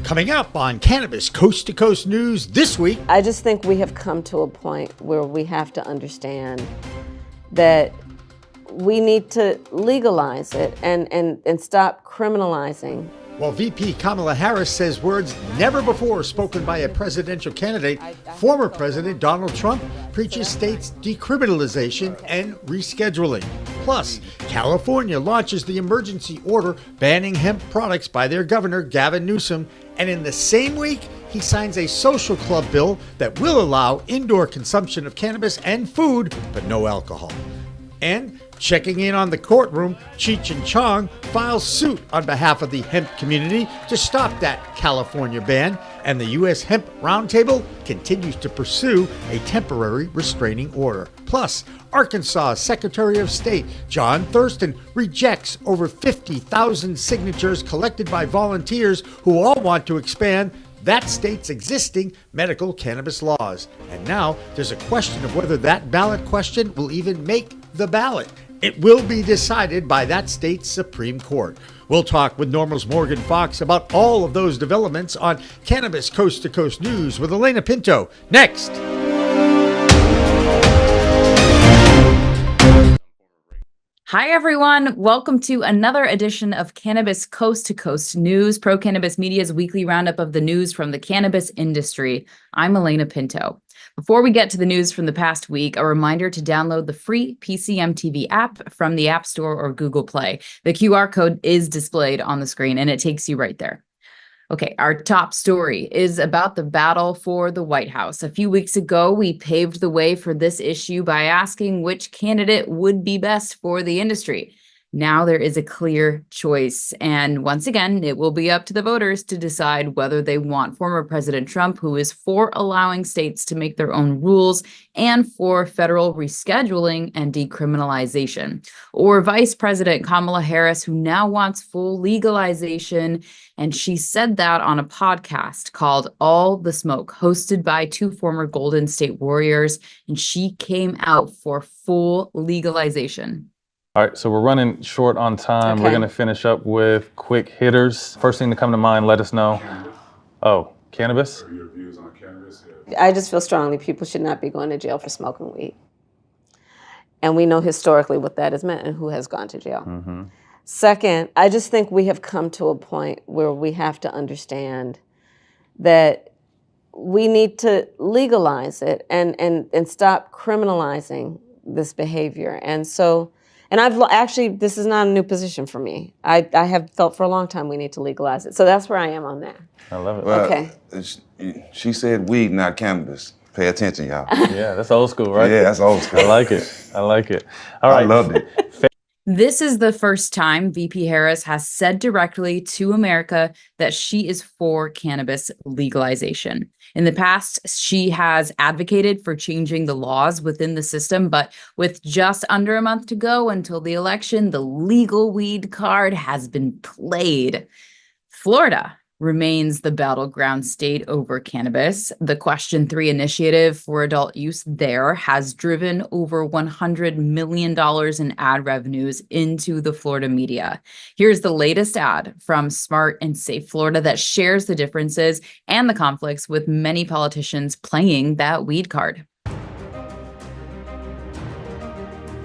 Coming up on Cannabis Coast to Coast News this week. I just think we have come to a point where we have to understand that we need to legalize it and stop criminalizing. While VP Kamala Harris says words never before spoken by a presidential candidate, former President Donald Trump preaches states' decriminalization and rescheduling. Plus, California launches the emergency order banning hemp products by their governor, Gavin Newsom, and in the same week, he signs a social club bill that will allow indoor consumption of cannabis and food, but no alcohol. And checking in on the courtroom, Cheech and Chong files suit on behalf of the hemp community to stop that California ban, and the U.S. Hemp Roundtable continues to pursue a temporary restraining order. Plus, Arkansas Secretary of State John Thurston rejects over 50,000 signatures collected by volunteers who all want to expand that state's existing medical cannabis laws. And now there's a question of whether that ballot question will even make the ballot. It will be decided by that state's Supreme Court. We'll talk with NORML's Morgan Fox about all of those developments on Cannabis Coast to Coast News with Alaina Pinto. Next. Hi, everyone. Welcome to another edition of Cannabis Coast to Coast News, Pro Cannabis Media's weekly roundup of the news from the cannabis industry. I'm Alaina Pinto. Before we get to the news from the past week, a reminder to download the free PCMTV app from the App Store or Google Play. The QR code is displayed on the screen and it takes you right there. Okay, our top story is about the battle for the White House. A few weeks ago, we paved the way for this issue by asking which candidate would be best for the industry. Now there is a clear choice, and once again, it will be up to the voters to decide whether they want former President Trump, who is for allowing states to make their own rules and for federal rescheduling and decriminalization, or Vice President Kamala Harris, who now wants full legalization. And she said that on a podcast called All the Smoke, hosted by two former Golden State Warriors, and she came out for full legalization. All right, so we're running short on time. Okay. We're going to finish up with quick hitters. First thing to come to mind, let us know. Oh, cannabis? What are your views on cannabis? I just feel strongly people should not be going to jail for smoking weed. And we know historically what that has meant and who has gone to jail. Mm-hmm. Second, I just think we have come to a point where we have to understand that we need to legalize it and stop criminalizing this behavior. And I've actually, this is not a new position for me. I have felt for a long time we need to legalize it. So that's where I am on that. I love it. Well, Okay. She said weed, not cannabis. Pay attention, y'all. Yeah, that's old school, right? Yeah, that's old school. I like it. I like it. All right. I loved it. This is the first time VP Harris has said directly to America that she is for cannabis legalization. In the past, she has advocated for changing the laws within the system, but with just under a month to go until the election, the legal weed card has been played. Florida remains the battleground state over cannabis. The Question 3 initiative for adult use there has driven over $100 million in ad revenues into the Florida media. Here's the latest ad from Smart and Safe Florida that shares the differences and the conflicts with many politicians playing that weed card.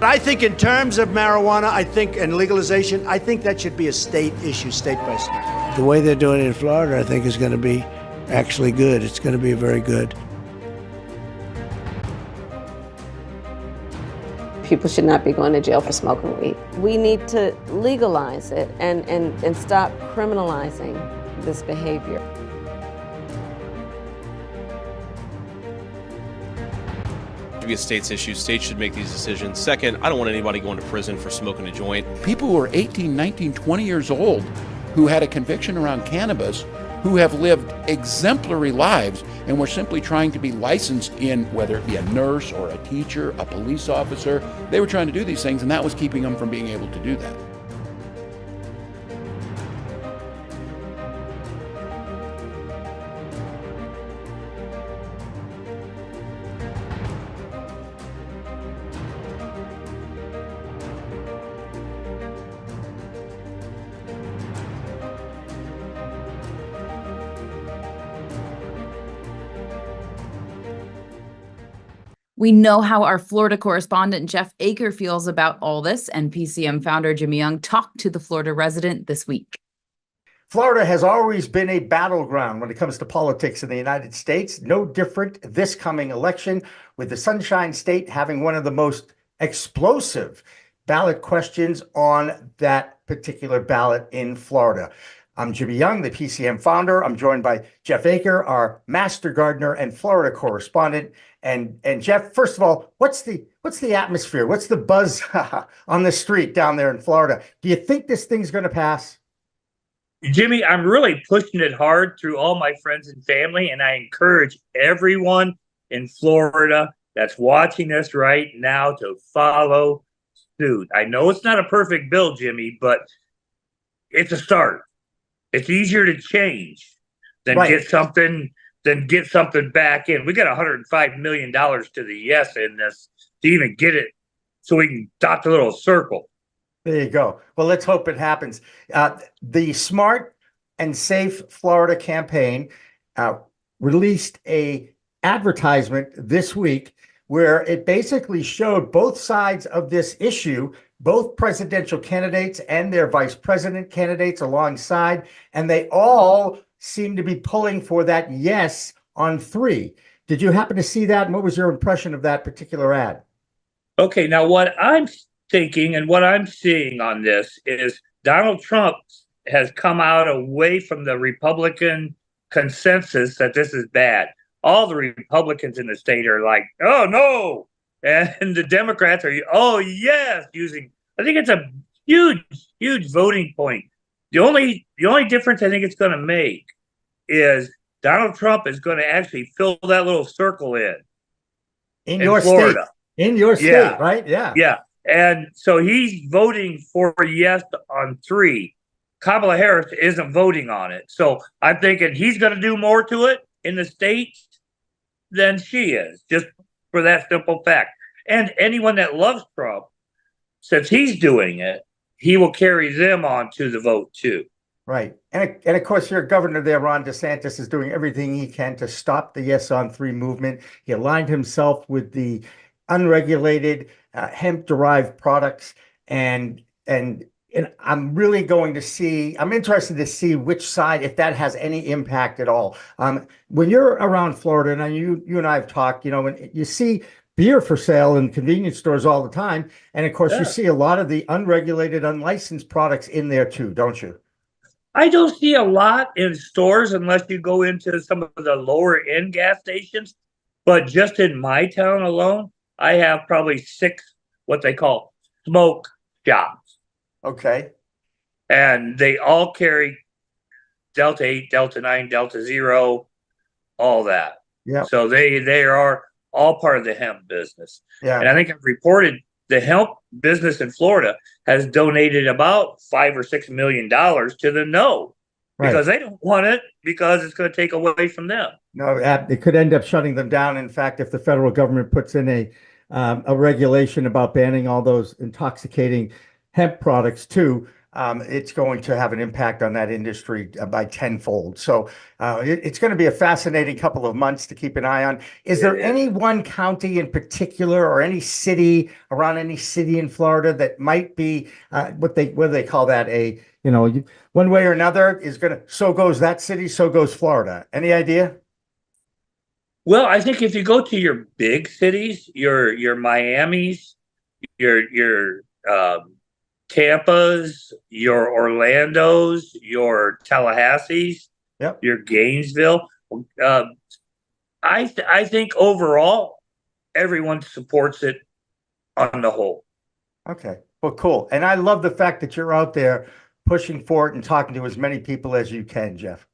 I think in terms of marijuana, and legalization, I think that should be a state issue, state by state. The way they're doing it in Florida, I think, is going to be actually good. It's going to be very good. People should not be going to jail for smoking weed. We need to legalize it and stop criminalizing this behavior. To be a state's issue. States should make these decisions. Second, I don't want anybody going to prison for smoking a joint. People who are 18, 19, 20 years old who had a conviction around cannabis, who have lived exemplary lives, and were simply trying to be licensed in, whether it be a nurse or a teacher, a police officer. They were trying to do these things, and that was keeping them from being able to do that. We know how our Florida correspondent Jeff Aker feels about all this, and PCM founder Jimmy Young talked to the Florida resident this week. Florida has always been a battleground when it comes to politics in the United States. No different this coming election, with the Sunshine State having one of the most explosive ballot questions on that particular ballot in Florida. I'm Jimmy Young, the PCM founder. I'm joined by Jeff Aker, our master gardener and Florida correspondent. And Jeff, first of all, what's the atmosphere? What's the buzz on the street down there in Florida? Do you think this thing's going to pass? Jimmy, I'm really pushing it hard through all my friends and family, and I encourage everyone in Florida that's watching this right now to follow suit. I know it's not a perfect bill, Jimmy, but it's a start. It's easier to change than get something back in. We got $105 million to the yes in this to even get it so we can dot the little circle. There you go. Well, let's hope it happens. The Smart and Safe Florida campaign released a advertisement this week where it basically showed both sides of this issue, both presidential candidates and their vice president candidates alongside, and they all seem to be pulling for that yes on 3. Did you happen to see that? And what was your impression of that particular ad? Okay, now what I'm thinking and what I'm seeing on this is Donald Trump has come out away from the Republican consensus that this is bad. All the Republicans in the state are like, oh, no. And the Democrats are, oh, yes, I think it's a huge voting point. The only difference I think it's going to make is Donald Trump is going to actually fill that little circle in your Florida. State. In your state, right? Yeah. Yeah. And so he's voting for yes on 3. Kamala Harris isn't voting on it. So I'm thinking he's going to do more to it in the state than she is, just for that simple fact. And anyone that loves Trump, since he's doing it, he will carry them on to the vote too. Right. And of course, your governor there, Ron DeSantis, is doing everything he can to stop the Yes on 3 movement. He aligned himself with the unregulated hemp-derived products. And I'm really I'm interested to see which side, if that has any impact at all. When you're around Florida, and you and I have talked, when you see beer for sale in convenience stores all the time. And of course, you see a lot of the unregulated, unlicensed products in there too, don't you? I don't see a lot in stores unless you go into some of the lower end gas stations. But just in my town alone, I have probably 6 what they call smoke shops. Okay. And they all carry Delta 8, Delta 9, Delta 0, all that. Yeah. So they are all part of the hemp business. Yeah. And I think I've reported the hemp business in Florida has donated about $5 or $6 million to the no, because they don't want it, because it's going to take away from them. No, it could end up shutting them down. In fact, if the federal government puts in a regulation about banning all those intoxicating hemp products too, it's going to have an impact on that industry by tenfold. So it's going to be a fascinating couple of months to keep an eye on. Is there any one county in particular, or any city in Florida that might be what do they call that? One way or another is going to, so goes that city, so goes Florida. Any idea? Well, I think if you go to your big cities, your Miamis, your Tampa's, your Orlando's, your Tallahassee's, your Gainesville. I think overall, everyone supports it on the whole. Okay, well, cool. And I love the fact that you're out there pushing for it and talking to as many people as you can, Jeff.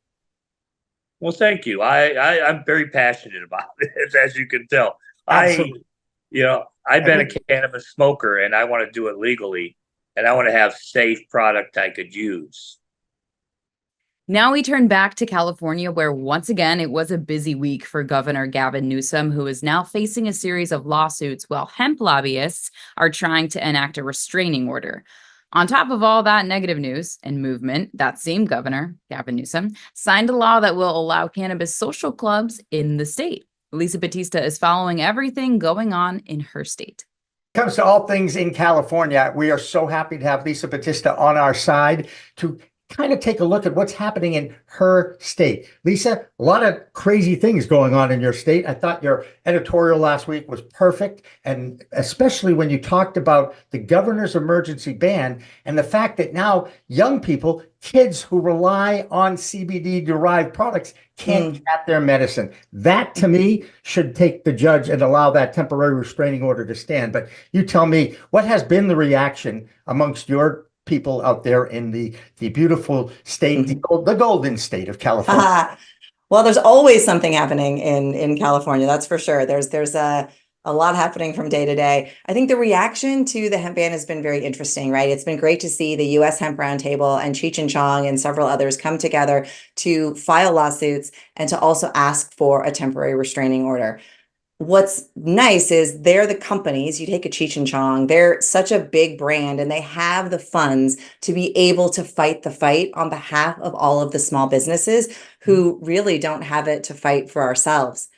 Well, thank you. I'm very passionate about it, as you can tell. Absolutely. I've been a cannabis smoker, and I want to do it legally. And I want to have safe product I could use. Now we turn back to California, where once again, it was a busy week for Governor Gavin Newsom, who is now facing a series of lawsuits while hemp lobbyists are trying to enact a restraining order. On top of all that negative news and movement, that same governor, Gavin Newsom, signed a law that will allow cannabis social clubs in the state. Lisa Battista is following everything going on in her state. Comes to all things in California, we are so happy to have Lisa Battista on our side to kind of take a look at what's happening in her state. Lisa, a lot of crazy things going on in your state. I thought your editorial last week was perfect, and especially when you talked about the governor's emergency ban and the fact that now young people, kids who rely on CBD-derived products can't get their medicine. That, to me, should take the judge and allow that temporary restraining order to stand. But you tell me, what has been the reaction amongst your people out there in the beautiful state, the golden state of California? Well, there's always something happening in California, that's for sure. There's a lot happening from day to day. I think the reaction to the hemp ban has been very interesting, right? It's been great to see the U.S. Hemp Roundtable and Cheech and Chong and several others come together to file lawsuits and to also ask for a temporary restraining order. What's nice is they're the companies, you take a Cheech and Chong, they're such a big brand and they have the funds to be able to fight the fight on behalf of all of the small businesses who really don't have it to fight for ourselves.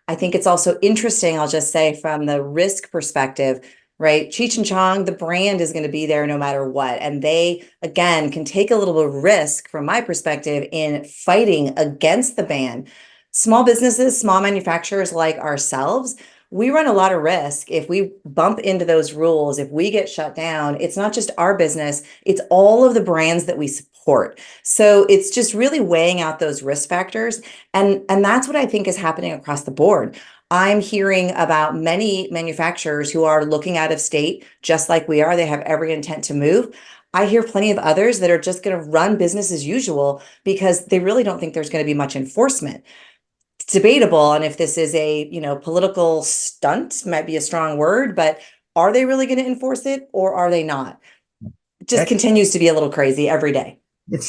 I think it's also interesting, I'll just say from the risk perspective, right? Cheech and Chong, the brand is going to be there no matter what. And they, again, can take a little bit of risk from my perspective in fighting against the ban. Small businesses, small manufacturers like ourselves, we run a lot of risk if we bump into those rules. If we get shut down, it's not just our business, it's all of the brands that we support. So it's just really weighing out those risk factors. And that's what I think is happening across the board. I'm hearing about many manufacturers who are looking out of state, just like we are. They have every intent to move. I hear plenty of others that are just going to run business as usual because they really don't think there's going to be much enforcement. It's debatable on if this is a, political stunt, might be a strong word, but are they really going to enforce it or are they not? It just continues to be a little crazy every day.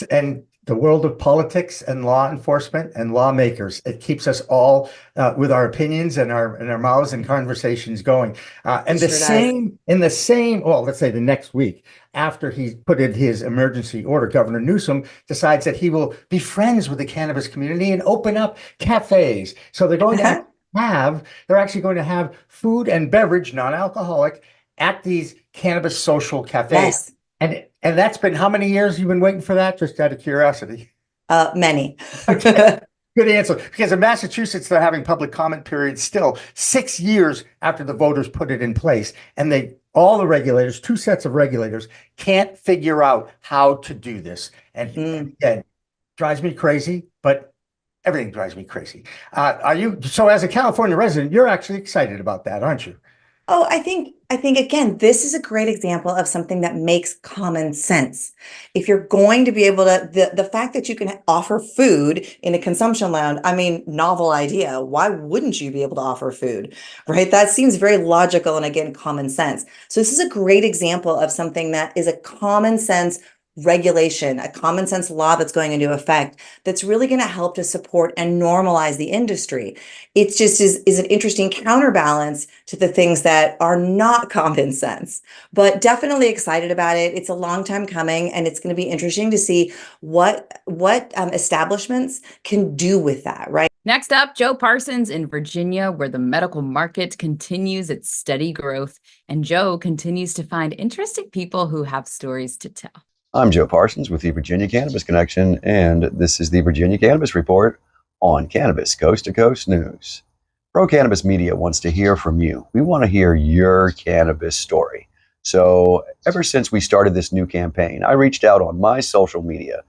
And the world of politics and law enforcement and lawmakers, it keeps us all with our opinions and our mouths and conversations going. And the same, well, let's say the next week, after he put in his emergency order, Governor Newsom decides that he will be friends with the cannabis community and open up cafes. So they're going to they're actually going to have food and beverage, non-alcoholic, at these cannabis social cafes. Yes. And that's been how many years you've been waiting for that? Just out of curiosity. Many. Okay. Good answer. Because in Massachusetts, they're having public comment periods still 6 years after the voters put it in place. And all the regulators, 2 sets of regulators, can't figure out how to do this. And again, drives me crazy, but everything drives me crazy. So as a California resident, you're actually excited about that, aren't you? Oh, I think again, this is a great example of something that makes common sense. If you're going to be able to, the fact that you can offer food in a consumption lounge, novel idea. Why wouldn't you be able to offer food, right? That seems very logical and again, common sense. So this is a great example of something that is a common sense regulation, a common sense law that's going into effect that's really going to help to support and normalize the industry. It's just is an interesting counterbalance to the things that are not common sense, but definitely excited about it. It's a long time coming and it's going to be interesting to see what establishments can do with that, right? Next up, Joe Parsons in Virginia, where the medical market continues its steady growth, and Joe continues to find interesting people who have stories to tell. I'm Joe Parsons with the Virginia Cannabis Connection, and this is the Virginia Cannabis Report on Cannabis Coast to Coast News. Pro Cannabis Media wants to hear from you. We want to hear your cannabis story. So ever since we started this new campaign, I reached out on my social media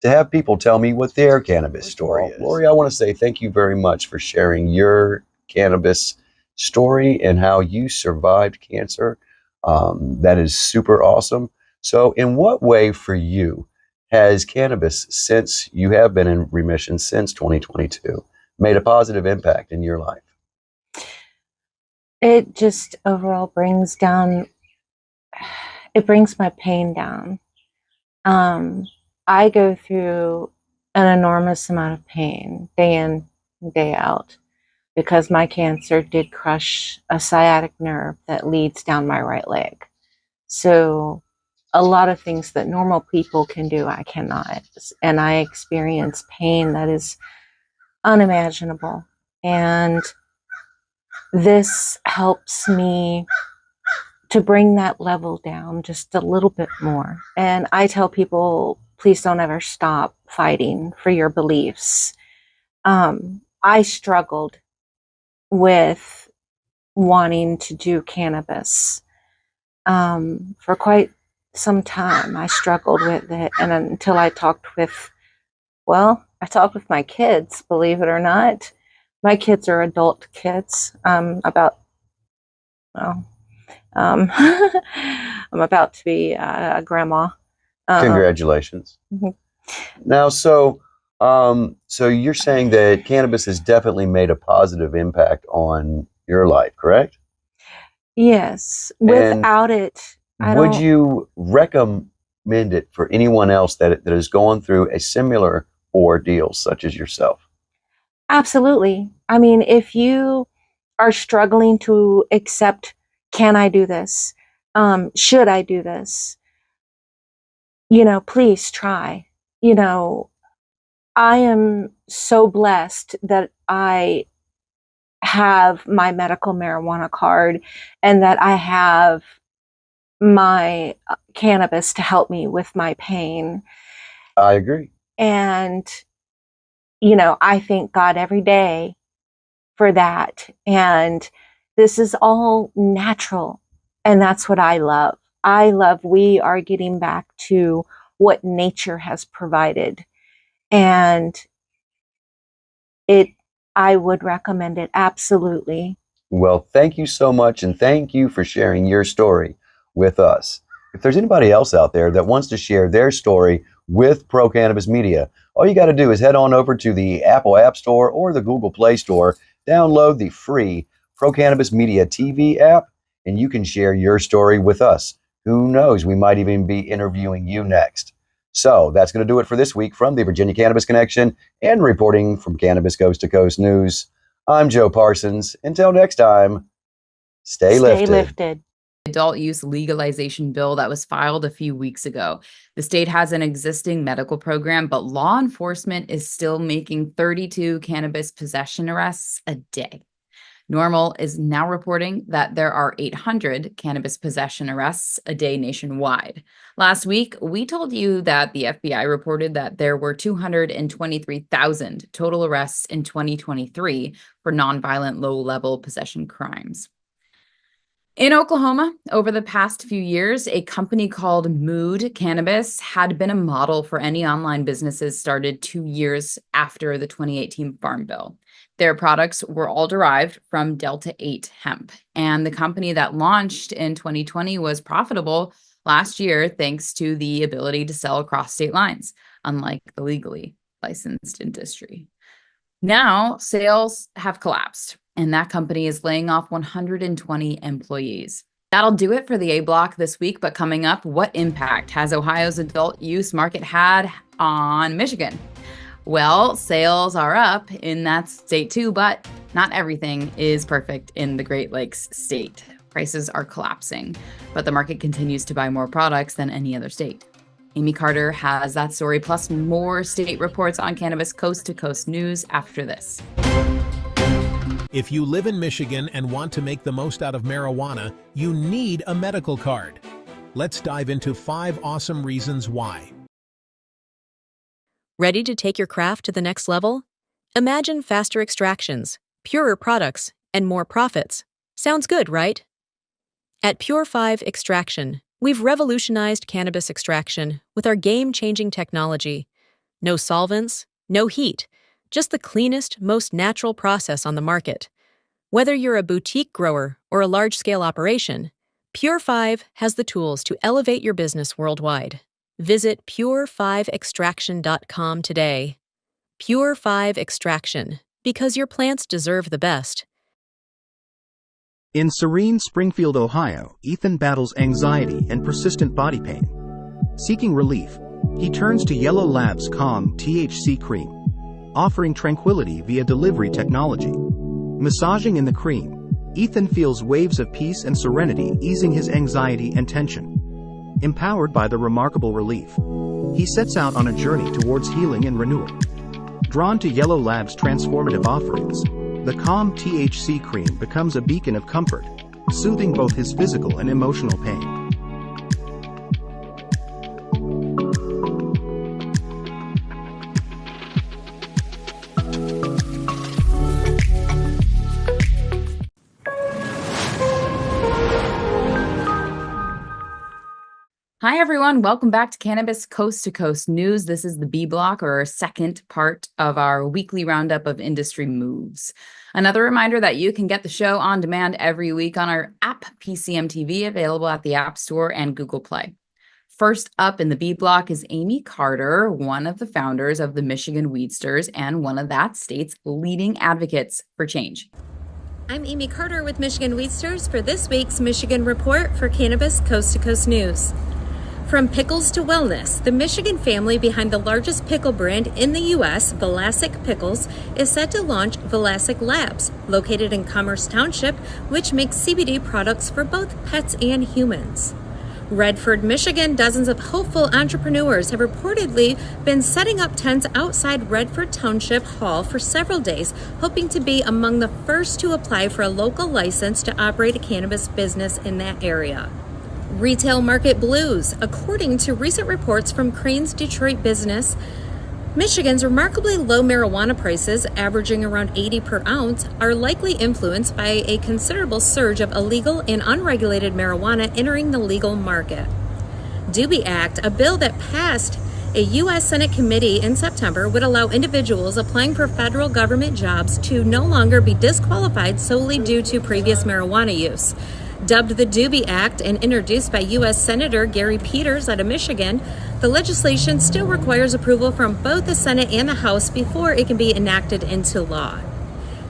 to have people tell me what their cannabis story is. Lori, I want to say thank you very much for sharing your cannabis story and how you survived cancer. That is super awesome. So in what way for you has cannabis, since you have been in remission since 2022, made a positive impact in your life? It just overall brings my pain down. I go through an enormous amount of pain day in, day out, because my cancer did crush a sciatic nerve that leads down my right leg. So a lot of things that normal people can do, I cannot. And I experience pain that is unimaginable. And this helps me to bring that level down just a little bit more. And I tell people, please don't ever stop fighting for your beliefs. I struggled with wanting to do cannabis for quite some time. I struggled with it, and until I talked with, I talked with my kids, believe it or not. My kids are adult kids. I'm about to be a grandma. Congratulations. Now, so you're saying that cannabis has definitely made a positive impact on your life, correct? Yes. Without it, would you recommend it for anyone else that is going through a similar ordeal such as yourself? Absolutely. I mean, if you are struggling to accept, can I do this? Should I do this? Please try. I am so blessed that I have my medical marijuana card and that I have my cannabis to help me with my pain. I agree. And, I thank God every day for that. And this is all natural. And that's what I love. We are getting back to what nature has provided. And I would recommend it, absolutely. Well, thank you so much, and thank you for sharing your story with us. If there's anybody else out there that wants to share their story with Pro Cannabis Media, all you got to do is head on over to the Apple App Store or the Google Play Store, download the free Pro Cannabis Media TV app, and you can share your story with us. Who knows, we might even be interviewing you next. So that's going to do it for this week from the Virginia Cannabis Connection and reporting from Cannabis Coast to Coast News. I'm Joe Parsons. Until next time, stay lifted. Adult use legalization bill that was filed a few weeks ago. The state has an existing medical program, but law enforcement is still making 32 cannabis possession arrests a day. NORML is now reporting that there are 800 cannabis possession arrests a day nationwide. Last week, we told you that the FBI reported that there were 223,000 total arrests in 2023 for nonviolent low-level possession crimes. In Oklahoma, over the past few years, a company called Mood Cannabis had been a model for any online businesses started 2 years after the 2018 Farm Bill. Their products were all derived from Delta 8 hemp, and the company that launched in 2020 was profitable last year thanks to the ability to sell across state lines, unlike the legally licensed industry. Now, sales have collapsed, and that company is laying off 120 employees. That'll do it for the A Block this week, but coming up, what impact has Ohio's adult use market had on Michigan? Well, sales are up in that state too, but not everything is perfect in the Great Lakes state. Prices are collapsing, but the market continues to buy more products than any other state. Amie Carter has that story, plus more state reports on Cannabis Coast to Coast News after this. If you live in Michigan and want to make the most out of marijuana, you need a medical card. Let's dive into 5 awesome reasons why. Ready to take your craft to the next level? Imagine faster extractions, purer products, and more profits. Sounds good, right? At Pure 5 Extraction, we've revolutionized cannabis extraction with our game-changing technology. No solvents, no heat, just the cleanest, most natural process on the market. Whether you're a boutique grower or a large-scale operation, Pure 5 has the tools to elevate your business worldwide. Visit pure5extraction.com today. Pure 5 Extraction, because your plants deserve the best. In serene Springfield, Ohio, Ethan battles anxiety and persistent body pain. Seeking relief, he turns to Yellow Labs' Calm THC Cream, offering tranquility via delivery technology. Massaging in the cream, Ethan feels waves of peace and serenity easing his anxiety and tension. Empowered by the remarkable relief, he sets out on a journey towards healing and renewal. Drawn to Yellow Labs' transformative offerings, The Calm THC cream becomes a beacon of comfort, soothing both his physical and emotional pain. Hi, everyone. Welcome back to Cannabis Coast to Coast News. This is the B Block, or our second part of our weekly roundup of industry moves. Another reminder that you can get the show on demand every week on our app, PCM TV, available at the App Store and Google Play. First up in the B Block is Amie Carter, one of the founders of the Michigan Weedsters and one of that state's leading advocates for change. I'm Amie Carter with Michigan Weedsters for this week's Michigan Report for Cannabis Coast to Coast News. From pickles to wellness, the Michigan family behind the largest pickle brand in the U.S., Vlasic Pickles, is set to launch Vlasic Labs, located in Commerce Township, which makes CBD products for both pets and humans. Redford, Michigan, dozens of hopeful entrepreneurs have reportedly been setting up tents outside Redford Township Hall for several days, hoping to be among the first to apply for a local license to operate a cannabis business in that area. Retail market blues. According to recent reports from Crane's Detroit Business, Michigan's remarkably low marijuana prices, averaging around 80 per ounce, are likely influenced by a considerable surge of illegal and unregulated marijuana entering the legal market. Doobie Act, a bill that passed a U.S. Senate committee in September, would allow individuals applying for federal government jobs to no longer be disqualified solely due to previous marijuana use. Dubbed the Doobie Act and introduced by U.S. Senator Gary Peters out of Michigan, the legislation still requires approval from both the Senate and the House before it can be enacted into law.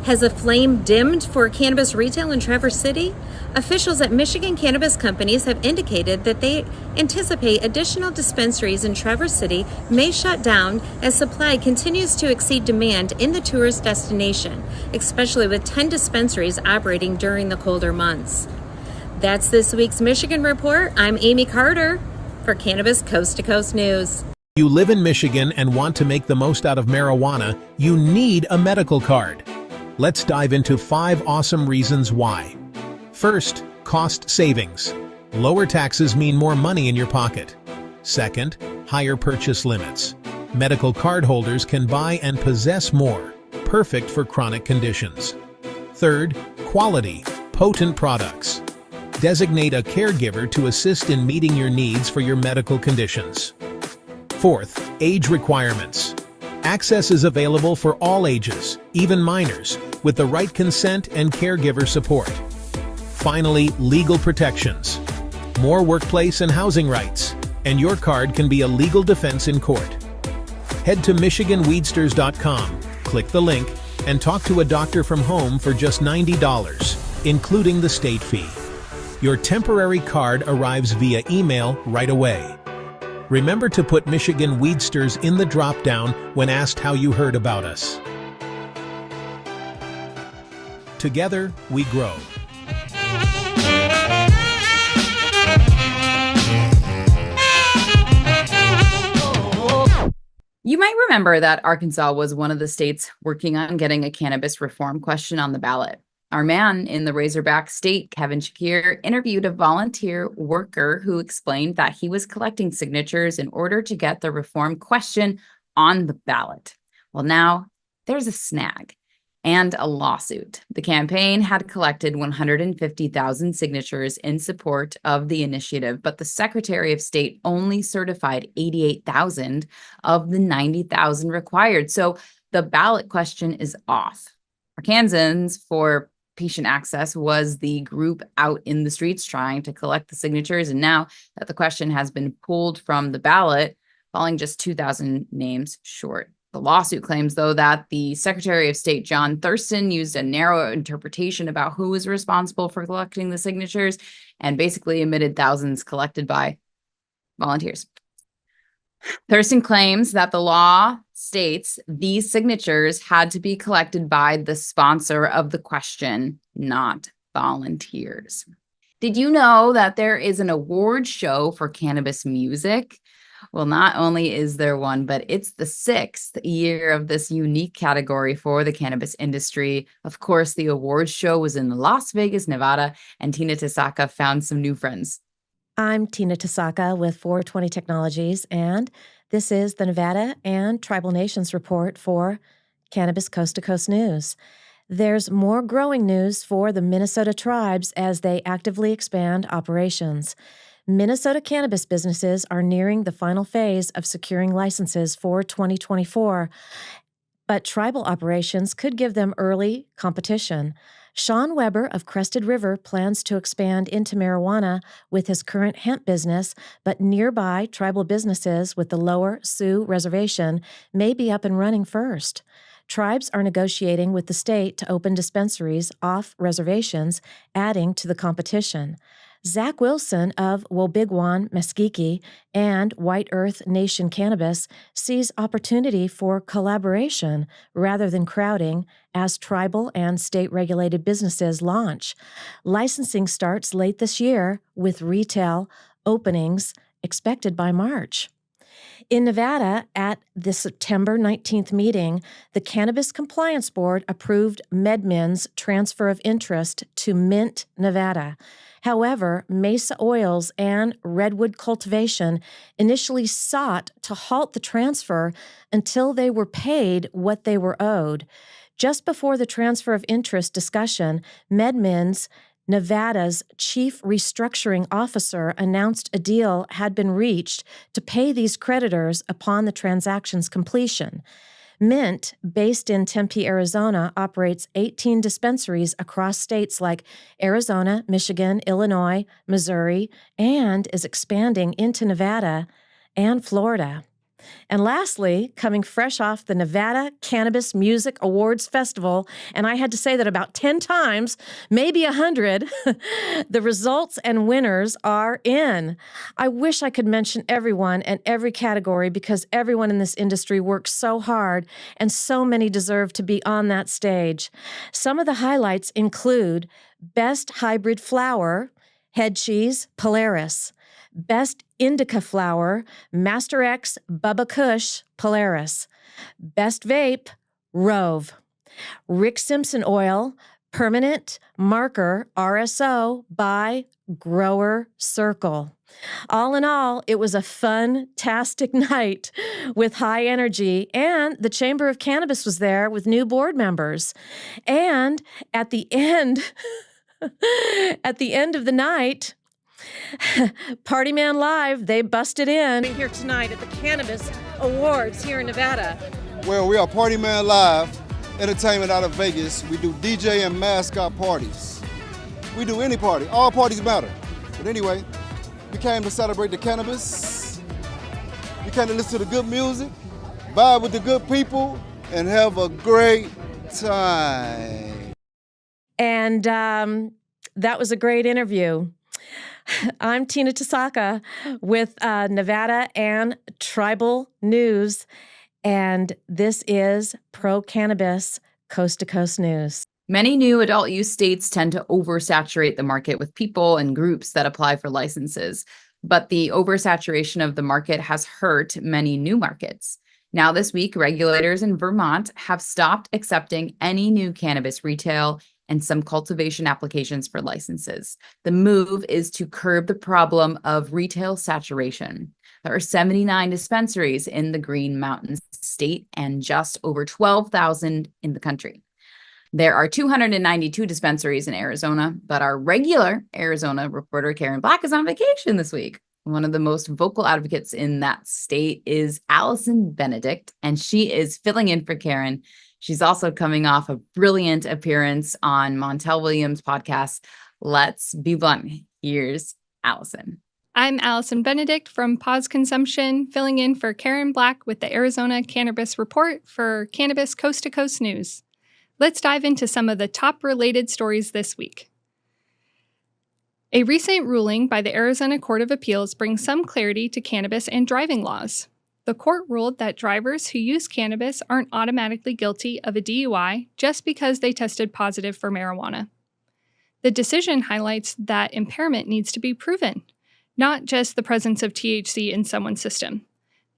Has the flame dimmed for cannabis retail in Traverse City? Officials at Michigan cannabis companies have indicated that they anticipate additional dispensaries in Traverse City may shut down as supply continues to exceed demand in the tourist destination, especially with 10 dispensaries operating during the colder months. That's this week's Michigan Report. I'm Amie Carter for Cannabis Coast to Coast News. You live in Michigan and want to make the most out of marijuana, you need a medical card. Let's dive into 5 awesome reasons why. First, cost savings. Lower taxes mean more money in your pocket. Second, higher purchase limits. Medical card holders can buy and possess more, perfect for chronic conditions. Third, quality, potent products. Designate a caregiver to assist in meeting your needs for your medical conditions. Fourth, age requirements. Access is available for all ages, even minors, with the right consent and caregiver support. Finally, legal protections. More workplace and housing rights, and your card can be a legal defense in court. Head to MichiganWeedsters.com, click the link, and talk to a doctor from home for just $90, including the state fee. Your temporary card arrives via email right away. Remember to put Michigan Weedsters in the drop-down when asked how you heard about us. Together, we grow. You might remember that Arkansas was one of the states working on getting a cannabis reform question on the ballot. Our man in the Razorback state, Kevin Shakir, interviewed a volunteer worker who explained that he was collecting signatures in order to get the reform question on the ballot. Well, now there's a snag and a lawsuit. The campaign had collected 150,000 signatures in support of the initiative, but the Secretary of State only certified 88,000 of the 90,000 required. So the ballot question is off. Arkansans for Patient Access was the group out in the streets trying to collect the signatures. And now that the question has been pulled from the ballot, falling just 2,000 names short. The lawsuit claims, though, that the Secretary of State, John Thurston, used a narrow interpretation about who was responsible for collecting the signatures and basically omitted thousands collected by volunteers. Thurston claims that the law states these signatures had to be collected by the sponsor of the question, not volunteers. Did you know that there is an award show for cannabis music? Well, not only is there one, but it's the 6th year of this unique category for the cannabis industry. Of course, the awards show was in Las Vegas, Nevada, and Tina Tasaka found some new friends. I'm Tina Tasaka with 420 Technologies, and this is the Nevada and Tribal Nations report for Cannabis Coast to Coast News. There's more growing news for the Minnesota tribes as they actively expand operations. Minnesota cannabis businesses are nearing the final phase of securing licenses for 2024, but tribal operations could give them early competition. Sean Weber of Crested River plans to expand into marijuana with his current hemp business, but nearby tribal businesses with the Lower Sioux Reservation may be up and running first. Tribes are negotiating with the state to open dispensaries off reservations, adding to the competition. Zach Wilson of Wobigwan, Mesquite, and White Earth Nation Cannabis sees opportunity for collaboration rather than crowding as tribal and state-regulated businesses launch. Licensing starts late this year, with retail openings expected by March. In Nevada, at the September 19th meeting, the Cannabis Compliance Board approved MedMin's transfer of interest to Mint, Nevada. However, Mesa Oils and Redwood Cultivation initially sought to halt the transfer until they were paid what they were owed. Just before the transfer of interest discussion, MedMin's Nevada's chief restructuring officer announced a deal had been reached to pay these creditors upon the transaction's completion. Mint, based in Tempe, Arizona, operates 18 dispensaries across states like Arizona, Michigan, Illinois, Missouri, and is expanding into Nevada and Florida. And lastly, coming fresh off the Nevada Cannabis Music Awards Festival, and I had to say that about 10 times, maybe 100, the results and winners are in. I wish I could mention everyone and every category because everyone in this industry works so hard and so many deserve to be on that stage. Some of the highlights include Best Hybrid Flower, Head Cheese, Polaris. Best Indica Flower, Master X, Bubba Kush, Polaris. Best Vape, Rove. Rick Simpson Oil, Permanent Marker, RSO, by Grower Circle. All in all, it was a fun-tastic night with high energy, and the Chamber of Cannabis was there with new board members. And at the end of the night, Party Man Live, they busted in. Here tonight at the Cannabis Awards here in Nevada. Well, we are Party Man Live, entertainment out of Vegas. We do DJ and mascot parties. We do any party. All parties matter. But anyway, we came to celebrate the cannabis. We came to listen to the good music, vibe with the good people, and have a great time. And that was a great interview. I'm Tina Tasaka with Nevada and Tribal News, and this is Pro Cannabis Coast to Coast News. Many new adult use states tend to oversaturate the market with people and groups that apply for licenses, but the oversaturation of the market has hurt many new markets. Now this week, regulators in Vermont have stopped accepting any new cannabis retail and some cultivation applications for licenses. The move is to curb the problem of retail saturation. There are 79 dispensaries in the Green Mountains state and just over 12,000 in the country. There are 292 dispensaries in Arizona, but our regular Arizona reporter Karen Black is on vacation this week. One of the most vocal advocates in that state is Allison Benedict, and she is filling in for Karen. She's also coming off a brilliant appearance on Montel Williams' podcast, Let's Be Blunt. Here's Allison. I'm Allison Benedict from Pause Consumption, filling in for Karen Black with the Arizona Cannabis Report for Cannabis Coast to Coast News. Let's dive into some of the top related stories this week. A recent ruling by the Arizona Court of Appeals brings some clarity to cannabis and driving laws. The court ruled that drivers who use cannabis aren't automatically guilty of a DUI just because they tested positive for marijuana. The decision highlights that impairment needs to be proven, not just the presence of THC in someone's system.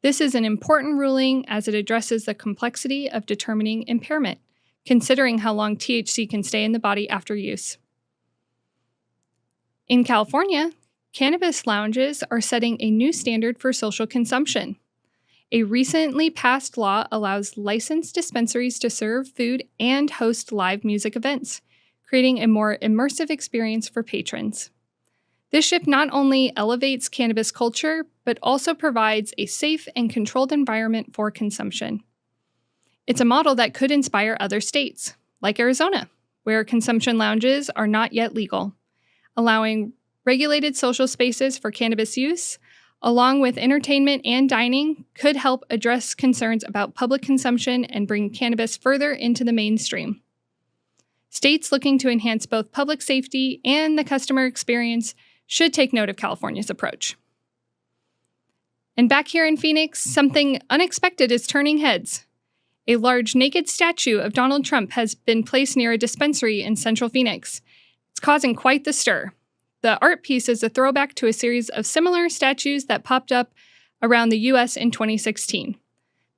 This is an important ruling as it addresses the complexity of determining impairment, considering how long THC can stay in the body after use. In California, cannabis lounges are setting a new standard for social consumption. A recently passed law allows licensed dispensaries to serve food and host live music events, creating a more immersive experience for patrons. This shift not only elevates cannabis culture, but also provides a safe and controlled environment for consumption. It's a model that could inspire other states, like Arizona, where consumption lounges are not yet legal, allowing regulated social spaces for cannabis use, along with entertainment and dining, could help address concerns about public consumption and bring cannabis further into the mainstream. States looking to enhance both public safety and the customer experience should take note of California's approach. And back here in Phoenix, something unexpected is turning heads. A large naked statue of Donald Trump has been placed near a dispensary in central Phoenix. It's causing quite the stir. The art piece is a throwback to a series of similar statues that popped up around the U.S. in 2016.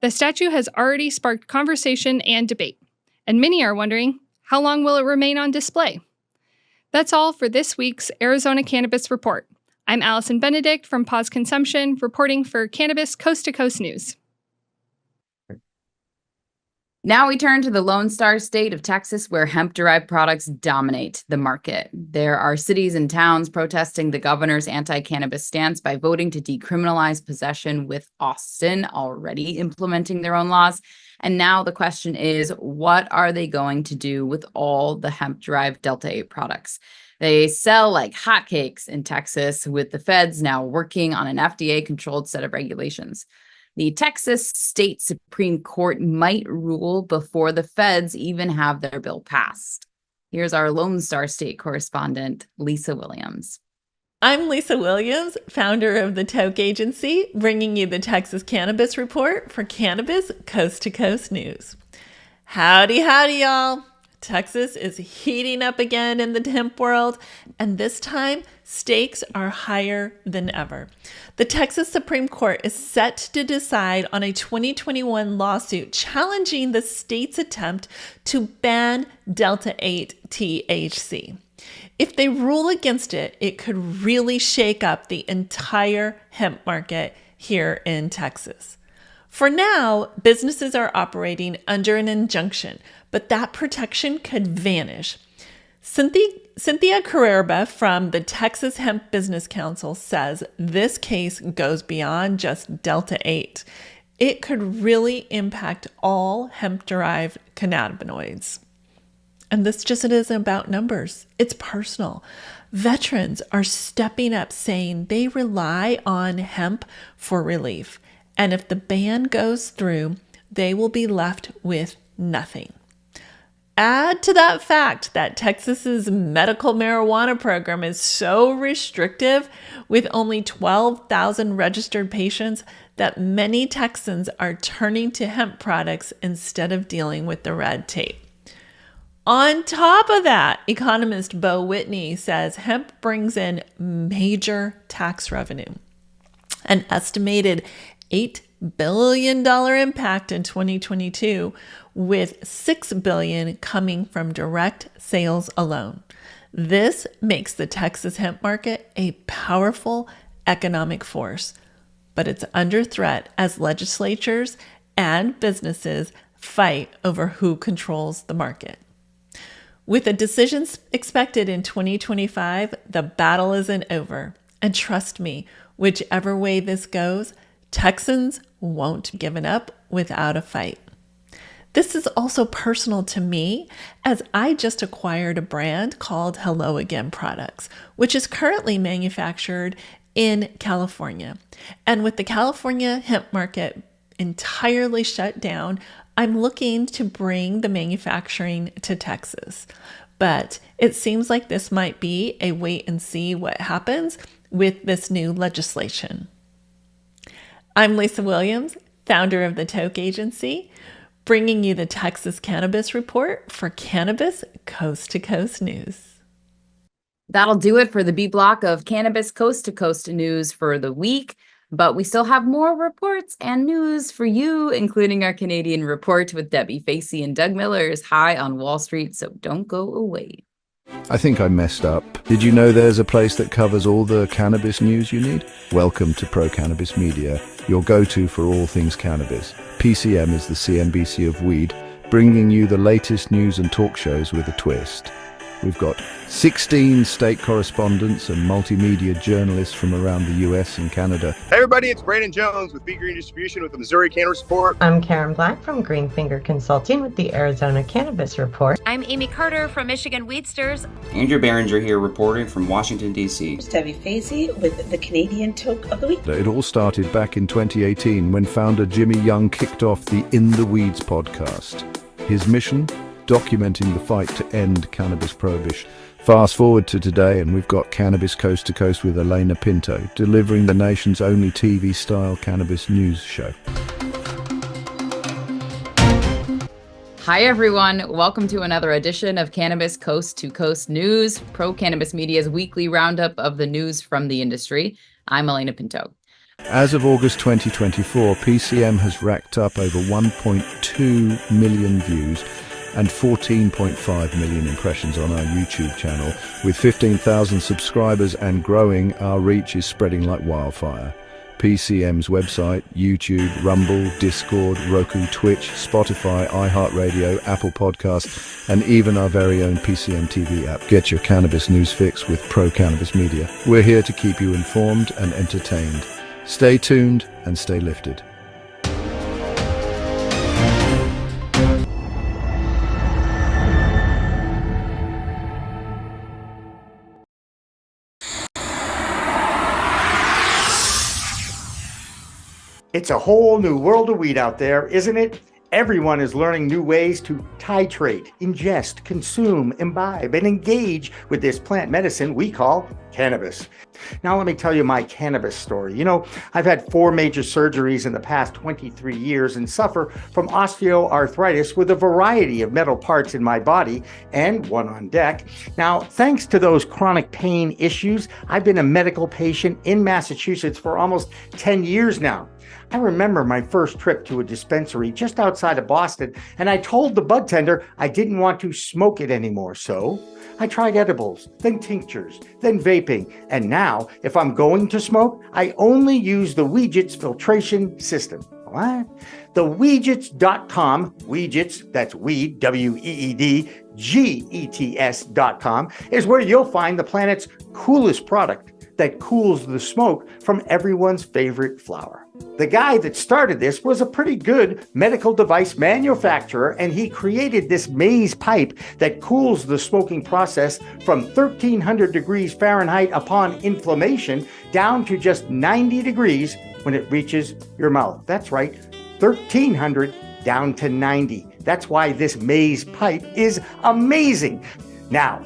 The statue has already sparked conversation and debate, and many are wondering, how long will it remain on display? That's all for this week's Arizona Cannabis Report. I'm Allison Benedict from Pause Consumption, reporting for Cannabis Coast to Coast News. Now we turn to the Lone Star State of Texas, where hemp-derived products dominate the market. There are cities and towns protesting the governor's anti-cannabis stance by voting to decriminalize possession, with Austin already implementing their own laws. And now the question is, what are they going to do with all the hemp-derived Delta-8 products? They sell like hotcakes in Texas, with the feds now working on an FDA-controlled set of regulations. The Texas State Supreme Court might rule before the feds even have their bill passed. Here's our Lone Star State correspondent, Lisa Williams. I'm Lisa Williams, founder of the Toke Agency, bringing you the Texas Cannabis Report for Cannabis Coast to Coast News. Howdy, howdy, y'all. Texas is heating up again in the hemp world, and this time, stakes are higher than ever. The Texas Supreme Court is set to decide on a 2021 lawsuit challenging the state's attempt to ban Delta-8 THC. If they rule against it, it could really shake up the entire hemp market here in Texas. For now, businesses are operating under an injunction, but that protection could vanish. Cynthia Carrera from the Texas Hemp Business Council says this case goes beyond just Delta-8. It could really impact all hemp-derived cannabinoids. And this just isn't about numbers. It's personal. Veterans are stepping up, saying they rely on hemp for relief. And if the ban goes through, they will be left with nothing. Add to that fact that Texas's medical marijuana program is so restrictive, with only 12,000 registered patients, that many Texans are turning to hemp products instead of dealing with the red tape. On top of that, economist Bo Whitney says hemp brings in major tax revenue. An estimated $8 billion impact in 2022, with $6 billion coming from direct sales alone. This makes the Texas hemp market a powerful economic force, but it's under threat as legislatures and businesses fight over who controls the market. With a decision expected in 2025, the battle isn't over. And trust me, whichever way this goes, Texans won't give it up without a fight. This is also personal to me, as I just acquired a brand called Hello Again Products, which is currently manufactured in California. And with the California hemp market entirely shut down, I'm looking to bring the manufacturing to Texas. But it seems like this might be a wait and see what happens with this new legislation. I'm Lisa Williams, founder of the Toke Agency, bringing you the Texas Cannabis Report for Cannabis Coast to Coast News. That'll do it for the B block of Cannabis Coast to Coast News for the week. But we still have more reports and news for you, including our Canadian report with Debbie Facey and Doug Miller's High on Wall Street, so don't go away. I think I messed up. Did you know there's a place that covers all the cannabis news you need? Welcome to Pro Cannabis Media, your go-to for all things cannabis. PCM is the CNBC of weed, bringing you the latest news and talk shows with a twist. We've got 16 state correspondents and multimedia journalists from around the US and Canada. Hey everybody, it's Brandon Jones with Big Green Distribution with the Missouri Cannabis Report. I'm Karen Black from Green Finger Consulting with the Arizona Cannabis Report. I'm Amie Carter from Michigan Weedsters. Andrew Behringer here reporting from Washington, D.C. Debbie Facey with the Canadian Toke of the Week. It all started back in 2018 when founder Jimmy Young kicked off the In the Weeds podcast. His mission? Documenting the fight to end cannabis prohibition. Fast forward to today and we've got Cannabis Coast to Coast with Alaina Pinto, delivering the nation's only TV-style cannabis news show. Hi, everyone. Welcome to another edition of Cannabis Coast to Coast News, Pro Cannabis Media's weekly roundup of the news from the industry. I'm Alaina Pinto. As of August 2024, PCM has racked up over 1.2 million views and 14.5 million impressions on our YouTube channel. With 15,000 subscribers and growing, our reach is spreading like wildfire. PCM's website, YouTube, Rumble, Discord, Roku, Twitch, Spotify, iHeartRadio, Apple Podcasts, and even our very own PCM TV app. Get your cannabis news fix with Pro Cannabis Media. We're here to keep you informed and entertained. Stay tuned and stay lifted. It's a whole new world of weed out there, isn't it? Everyone is learning new ways to titrate, ingest, consume, imbibe, and engage with this plant medicine we call cannabis. Now, let me tell you my cannabis story. You know, I've had 4 major surgeries in the past 23 years and suffer from osteoarthritis with a variety of metal parts in my body and one on deck. Now, thanks to those chronic pain issues, I've been a medical patient in Massachusetts for almost 10 years now. I remember my first trip to a dispensary just outside of Boston, and I told the bud tender I didn't want to smoke it anymore. So I tried edibles, then tinctures, then vaping, and now if I'm going to smoke, I only use the Weedgets filtration system. What? The Weedgets.com, Weedgets, that's weed, W-E-E-D, G-E-T-S.com, is where you'll find the planet's coolest product that cools the smoke from everyone's favorite flower. The guy that started this was a pretty good medical device manufacturer, and he created this maze pipe that cools the smoking process from 1,300 degrees Fahrenheit upon inflammation down to just 90 degrees when it reaches your mouth. That's right, 1,300 down to 90. That's why this maze pipe is amazing. Now,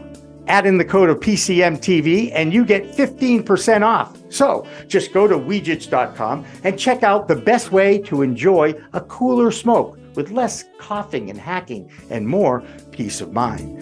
add in the code of PCMTV and you get 15% off. So just go to Weedgets.com and check out the best way to enjoy a cooler smoke with less coughing and hacking and more peace of mind.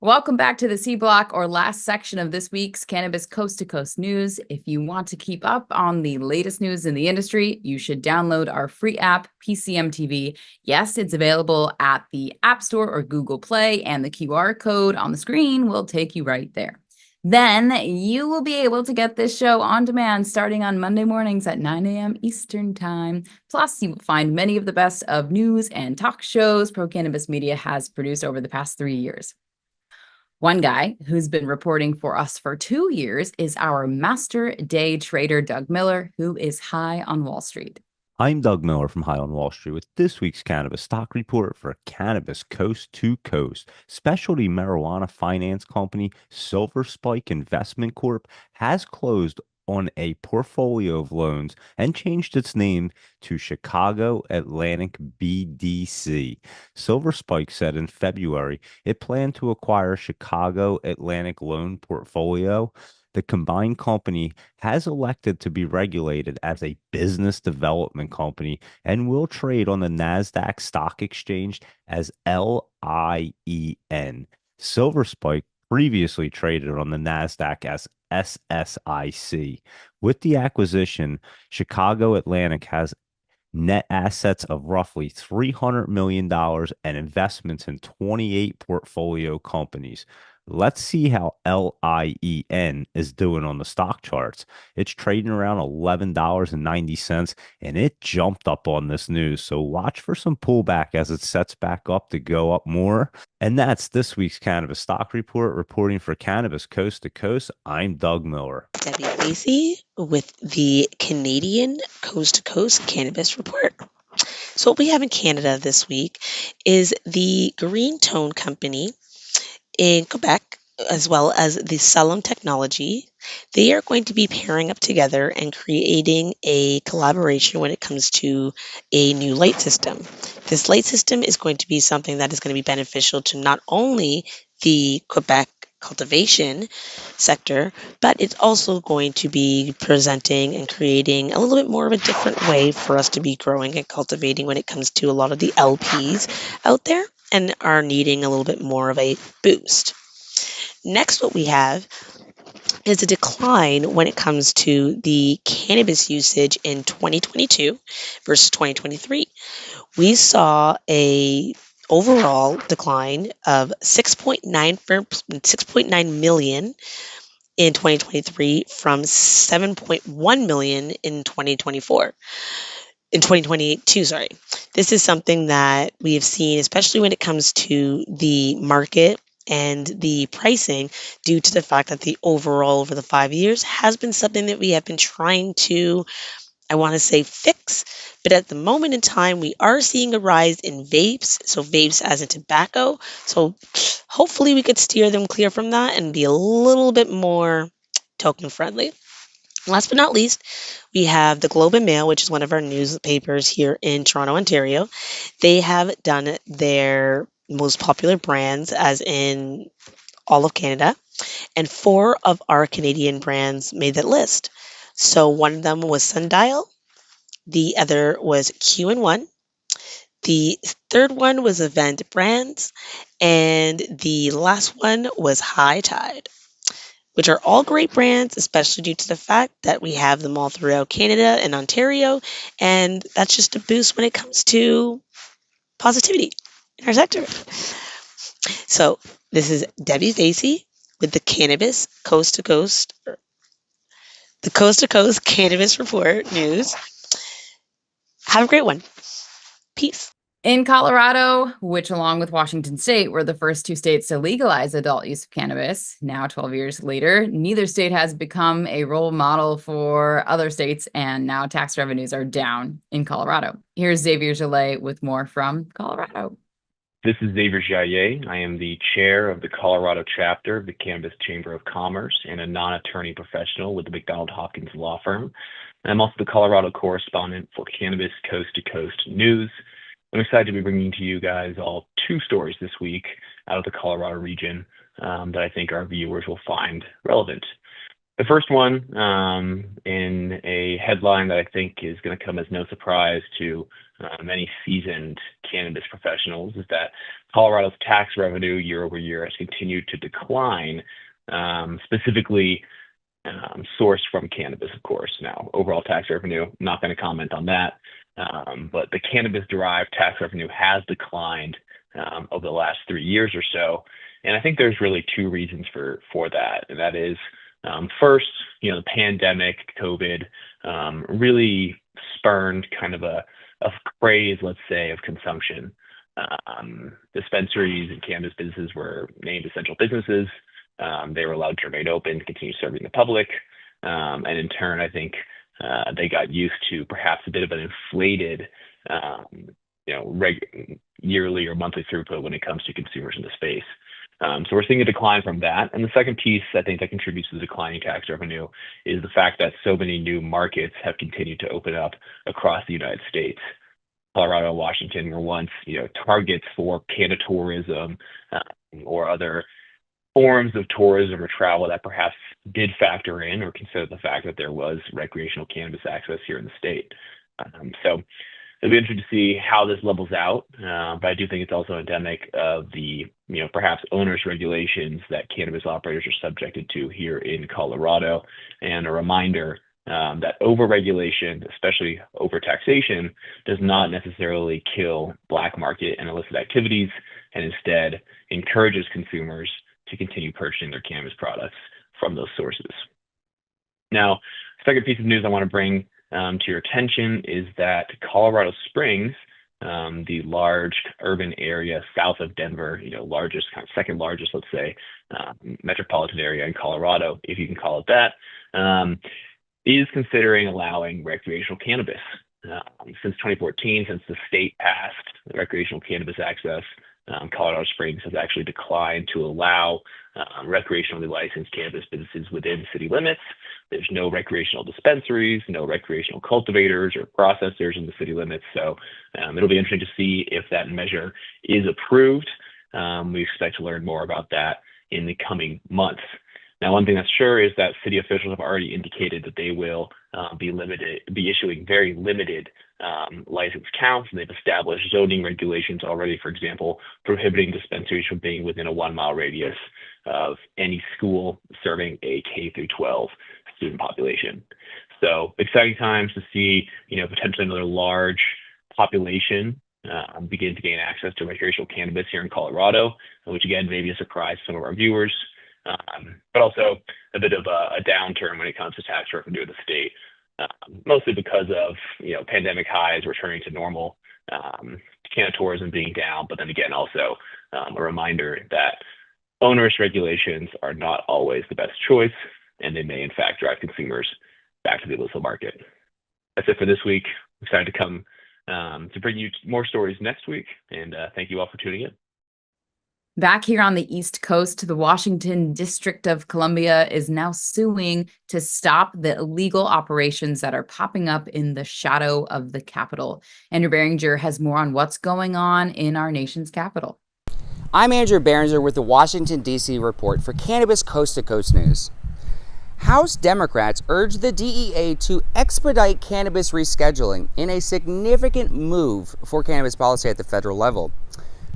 Welcome back to the C Block, or last section of this week's Cannabis Coast to Coast News. If you want to keep up on the latest news in the industry, you should download our free app, PCM TV. Yes, it's available at the App Store or Google Play, and the QR code on the screen will take you right there. Then you will be able to get this show on demand starting on Monday mornings at 9 a.m. Eastern Time. Plus, you will find many of the best of news and talk shows Pro Cannabis Media has produced over the past 3 years. One guy who's been reporting for us for 2 years is our master day trader, Doug Miller, who is high on Wall Street. I'm Doug Miller from High on Wall Street with this week's cannabis stock report for Cannabis Coast to Coast. Specialty marijuana finance company Silver Spike Investment Corp has closed on a portfolio of loans and changed its name to Chicago Atlantic BDC. Silver Spike said in February it planned to acquire Chicago Atlantic loan portfolio The combined company has elected to be regulated as a business development company and will trade on the NASDAQ stock exchange as LIEN. Silver Spike previously traded on the NASDAQ as SSIC. With the acquisition, Chicago Atlantic has net assets of roughly $300 million and investments in 28 portfolio companies. Let's see how LIEN is doing on the stock charts. It's trading around $11.90 and it jumped up on this news. So watch for some pullback as it sets back up to go up more. And that's this week's Cannabis Stock Report. Reporting for Cannabis Coast to Coast, I'm Doug Miller. Debbie Lacey with the Canadian Coast to Coast Cannabis Report. So what we have in Canada this week is the Green Tone Company in Quebec, as well as the Salem Technology. They are going to be pairing up together and creating a collaboration when it comes to a new light system. This light system is going to be something that is going to be beneficial to not only the Quebec cultivation sector, but it's also going to be presenting and creating a little bit more of a different way for us to be growing and cultivating when it comes to a lot of the LPs out there and are needing a little bit more of a boost. Next, what we have is a decline when it comes to the cannabis usage in 2022 versus 2023. We saw a overall decline of 6.9 million in 2023 from 7.1 million in 2024. In 2022, sorry. This is something that we have seen, especially when it comes to the market and the pricing, due to the fact that the overall over the 5 years has been something that we have been trying to, I want to say, fix. But at the moment in time, we are seeing a rise in vapes. So vapes as in tobacco. So hopefully we could steer them clear from that and be a little bit more token friendly. Last but not least, we have the Globe and Mail, which is one of our newspapers here in Toronto, Ontario. They have done their most popular brands, as in all of Canada, and 4 of our Canadian brands made that list. So one of them was Sundial, the other was Q&1, the third one was Event Brands, and the last one was High Tide, which are all great brands, especially due to the fact that we have them all throughout Canada and Ontario, and that's just a boost when it comes to positivity in our sector. So this is Debbie Facey with the Cannabis Coast to Coast, the Coast to Coast Cannabis Report News. Have a great one. Peace. In Colorado, which along with Washington State were the first 2 states to legalize adult use of cannabis, now 12 years later, neither state has become a role model for other states, and now tax revenues are down in Colorado. Here's Xavier Gillet with more from Colorado. This is Xavier Jaillet. I am the chair of the Colorado chapter of the Cannabis Chamber of Commerce and a non-attorney professional with the McDonald Hopkins law firm. I'm also the Colorado correspondent for Cannabis Coast to Coast News. I'm excited to be bringing to you guys all 2 stories this week out of the Colorado region that I think our viewers will find relevant. The first one, in a headline that I think is going to come as no surprise to many seasoned cannabis professionals, is that Colorado's tax revenue year over year has continued to decline, specifically sourced from cannabis, of course. Now, overall tax revenue, not going to comment on that, but the cannabis-derived tax revenue has declined over the last 3 years or so, and I think there's really 2 reasons for that, and that is, first, the pandemic, COVID, really spurned kind of a craze, let's say, of consumption. Dispensaries and cannabis businesses were named essential businesses. They were allowed to remain open, continue serving the public, and in turn, I think they got used to perhaps a bit of an inflated, yearly or monthly throughput when it comes to consumers in the space. So we're seeing a decline from that. And the second piece I think that contributes to the declining tax revenue is the fact that so many new markets have continued to open up across the United States. Colorado and Washington were once, targets for canna tourism or other forms of tourism or travel that perhaps did factor in or consider the fact that there was recreational cannabis access here in the state. So it'll be interesting to see how this levels out, but I do think it's also endemic of the, perhaps onerous regulations that cannabis operators are subjected to here in Colorado, and a reminder that over-regulation, especially over-taxation, does not necessarily kill black market and illicit activities, and instead encourages consumers to continue purchasing their cannabis products from those sources. Now, second piece of news I want to bring to your attention is that Colorado Springs, the large urban area south of Denver, largest, kind of second largest, let's say, metropolitan area in Colorado, if you can call it that, is considering allowing recreational cannabis. Since 2014, since the state passed recreational cannabis access, Colorado Springs has actually declined to allow recreationally licensed cannabis businesses within city limits. There's no recreational dispensaries, no recreational cultivators or processors in the city limits. So it'll be interesting to see if that measure is approved. We expect to learn more about that in the coming months. Now, one thing that's sure is that city officials have already indicated that they will be issuing very limited license counts, and they've established zoning regulations already, for example, prohibiting dispensaries from being within a 1 mile radius of any school serving a K through 12 student population. So exciting times to see, potentially another large population begin to gain access to recreational cannabis here in Colorado, which again, may be a surprise to some of our viewers. But also a bit of a downturn when it comes to tax revenue of the state, mostly because of pandemic highs returning to normal, Canada tourism being down, but then again also a reminder that onerous regulations are not always the best choice, and they may in fact drive consumers back to the illicit market. That's it for this week. I'm excited to come to bring you more stories next week, and thank you all for tuning in. Back here on the East Coast, the Washington District of Columbia is now suing to stop the illegal operations that are popping up in the shadow of the Capitol. Andrew Behringer has more on what's going on in our nation's capital. I'm Andrew Behringer with the Washington, D.C. report for Cannabis Coast to Coast News. House Democrats urge the DEA to expedite cannabis rescheduling in a significant move for cannabis policy at the federal level.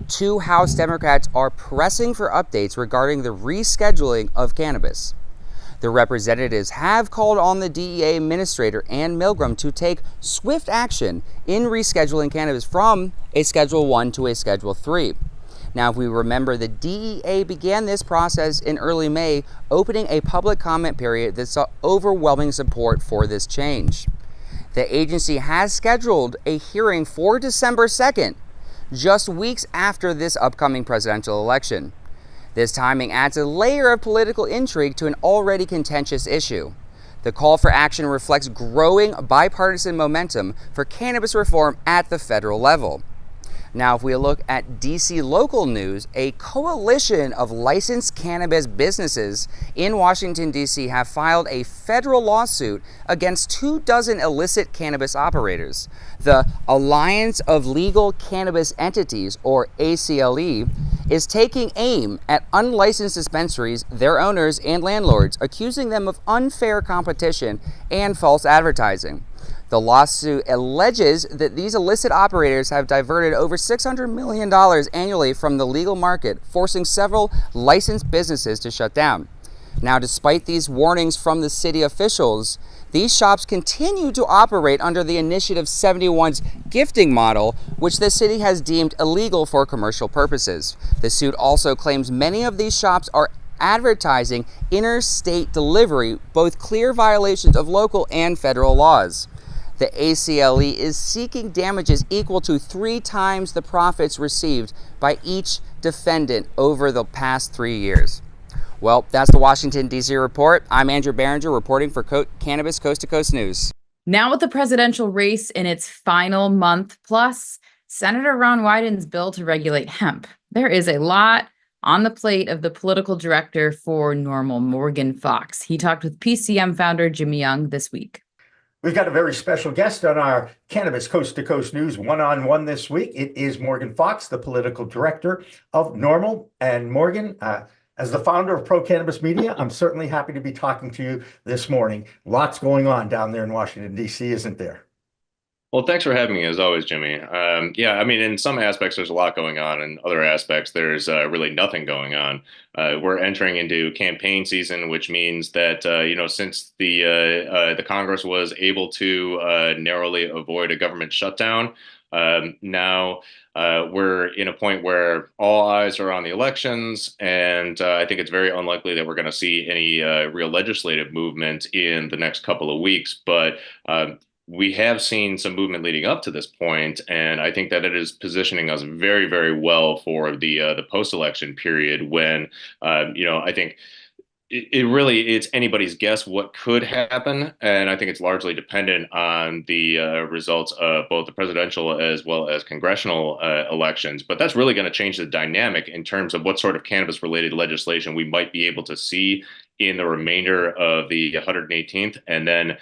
2 House Democrats are pressing for updates regarding the rescheduling of cannabis. The representatives have called on the DEA Administrator Ann Milgram to take swift action in rescheduling cannabis from a Schedule 1 to a Schedule 3. Now, if we remember, the DEA began this process in early May, opening a public comment period that saw overwhelming support for this change. The agency has scheduled a hearing for December 2nd, just weeks after this upcoming presidential election. This timing adds a layer of political intrigue to an already contentious issue. The call for action reflects growing bipartisan momentum for cannabis reform at the federal level. Now, if we look at DC local news, a coalition of licensed cannabis businesses in Washington, D.C. have filed a federal lawsuit against 24 illicit cannabis operators. The Alliance of Legal Cannabis Entities, or ACLE, is taking aim at unlicensed dispensaries, their owners, and landlords, accusing them of unfair competition and false advertising. The lawsuit alleges that these illicit operators have diverted over $600 million annually from the legal market, forcing several licensed businesses to shut down. Now, despite these warnings from the city officials, these shops continue to operate under the Initiative 71's gifting model, which the city has deemed illegal for commercial purposes. The suit also claims many of these shops are advertising interstate delivery, both clear violations of local and federal laws. The ACLE is seeking damages equal to 3 times the profits received by each defendant over the past 3 years. Well, that's the Washington, D.C. report. I'm Andrew Behringer reporting for Cannabis Coast to Coast News. Now with the presidential race in its final month plus, Senator Ron Wyden's bill to regulate hemp, there is a lot on the plate of the political director for NORML, Morgan Fox. He talked with PCM founder Jimmy Young this week. We've got a very special guest on our Cannabis Coast to Coast News one-on-one this week. It is Morgan Fox, the political director of NORML. And Morgan, As the founder of Pro Cannabis Media, I'm certainly happy to be talking to you this morning. Lots going on down there in Washington, D.C., isn't there? Well, thanks for having me as always, Jimmy. Yeah, I mean, in some aspects, there's a lot going on. In other aspects, there's really nothing going on. We're entering into campaign season, which means that, since the Congress was able to narrowly avoid a government shutdown, now we're in a point where all eyes are on the elections, and I think it's very unlikely that we're going to see any real legislative movement in the next couple of weeks. But we have seen some movement leading up to this point, and I think that it is positioning us very, very well for the post-election period when, I think it's anybody's guess what could happen, and I think it's largely dependent on the results of both the presidential as well as congressional elections. But that's really going to change the dynamic in terms of what sort of cannabis-related legislation we might be able to see in the remainder of the 118th. And then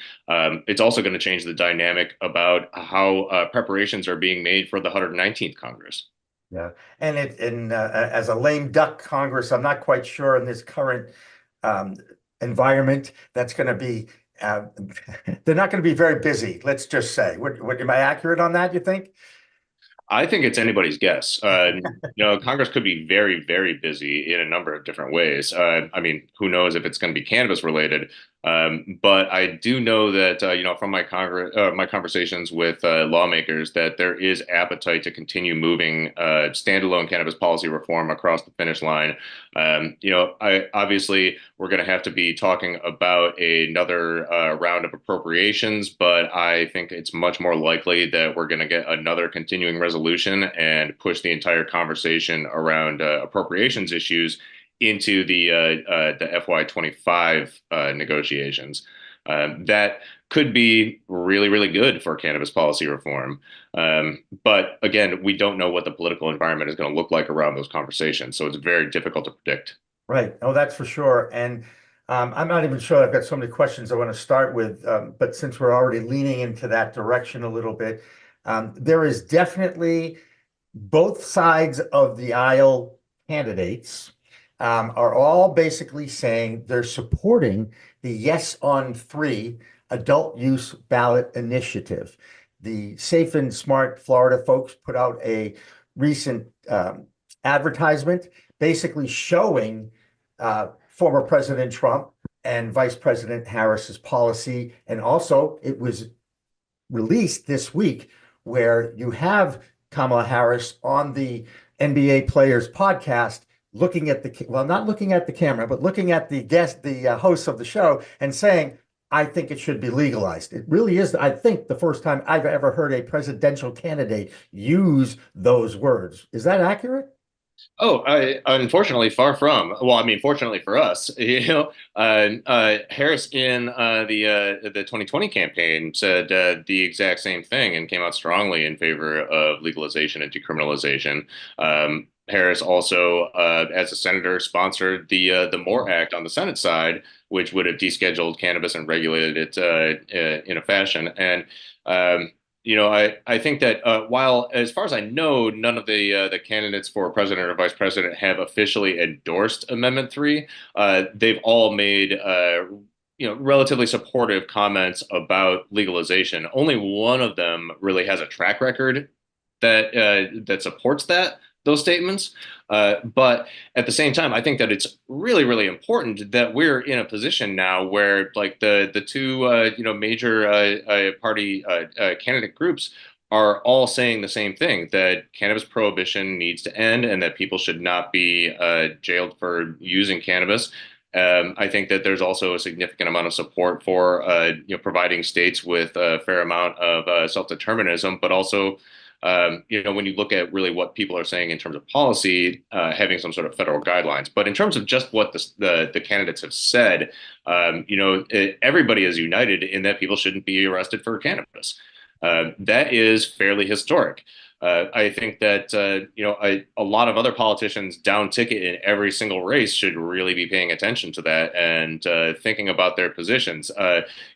it's also going to change the dynamic about how preparations are being made for the 119th Congress. Yeah, and as a lame duck Congress, I'm not quite sure in this current environment that's going to be, they're not going to be very busy, let's just say. Am I accurate on that, you think? I think it's anybody's guess. Congress could be very, very busy in a number of different ways. I mean, who knows if it's going to be cannabis related? But I do know that, from my conversations with lawmakers, that there is appetite to continue moving standalone cannabis policy reform across the finish line. Obviously, we're going to have to be talking about another round of appropriations, but I think it's much more likely that we're going to get another continuing resolution and push the entire conversation around appropriations issues into the FY25 negotiations. That could be really, really good for cannabis policy reform. But again, we don't know what the political environment is going to look like around those conversations. So it's very difficult to predict. Right. Oh, that's for sure. And I'm not even sure I've got so many questions I want to start with. But since we're already leaning into that direction a little bit, there is definitely both sides of the aisle candidates are all basically saying they're supporting the Yes on 3 adult use ballot initiative. The Safe and Smart Florida folks put out a recent advertisement basically showing former President Trump and Vice President Harris's policy. And also it was released this week where you have Kamala Harris on the NBA Players podcast looking at not looking at the camera, but looking at the hosts of the show and saying, I think it should be legalized. It really is, I think, the first time I've ever heard a presidential candidate use those words. Is that accurate? Oh, unfortunately, far from. Well, I mean, fortunately for us, Harris in the 2020 campaign said the exact same thing and came out strongly in favor of legalization and decriminalization. Harris also, as a senator, sponsored the MORE Act on the Senate side, which would have descheduled cannabis and regulated it in a fashion. And I think that while, as far as I know, none of the candidates for president or vice president have officially endorsed Amendment 3, they've all made relatively supportive comments about legalization. Only one of them really has a track record that supports those statements. But at the same time, I think that it's really, really important that we're in a position now where, like, the two major party candidate groups are all saying the same thing, that cannabis prohibition needs to end and that people should not be jailed for using cannabis. I think that there's also a significant amount of support for providing states with a fair amount of self-determinism, but also when you look at really what people are saying in terms of policy, having some sort of federal guidelines. But in terms of just what the candidates have said, everybody is united in that people shouldn't be arrested for cannabis. That is fairly historic. I think that a lot of other politicians down ticket in every single race should really be paying attention to that and thinking about their positions.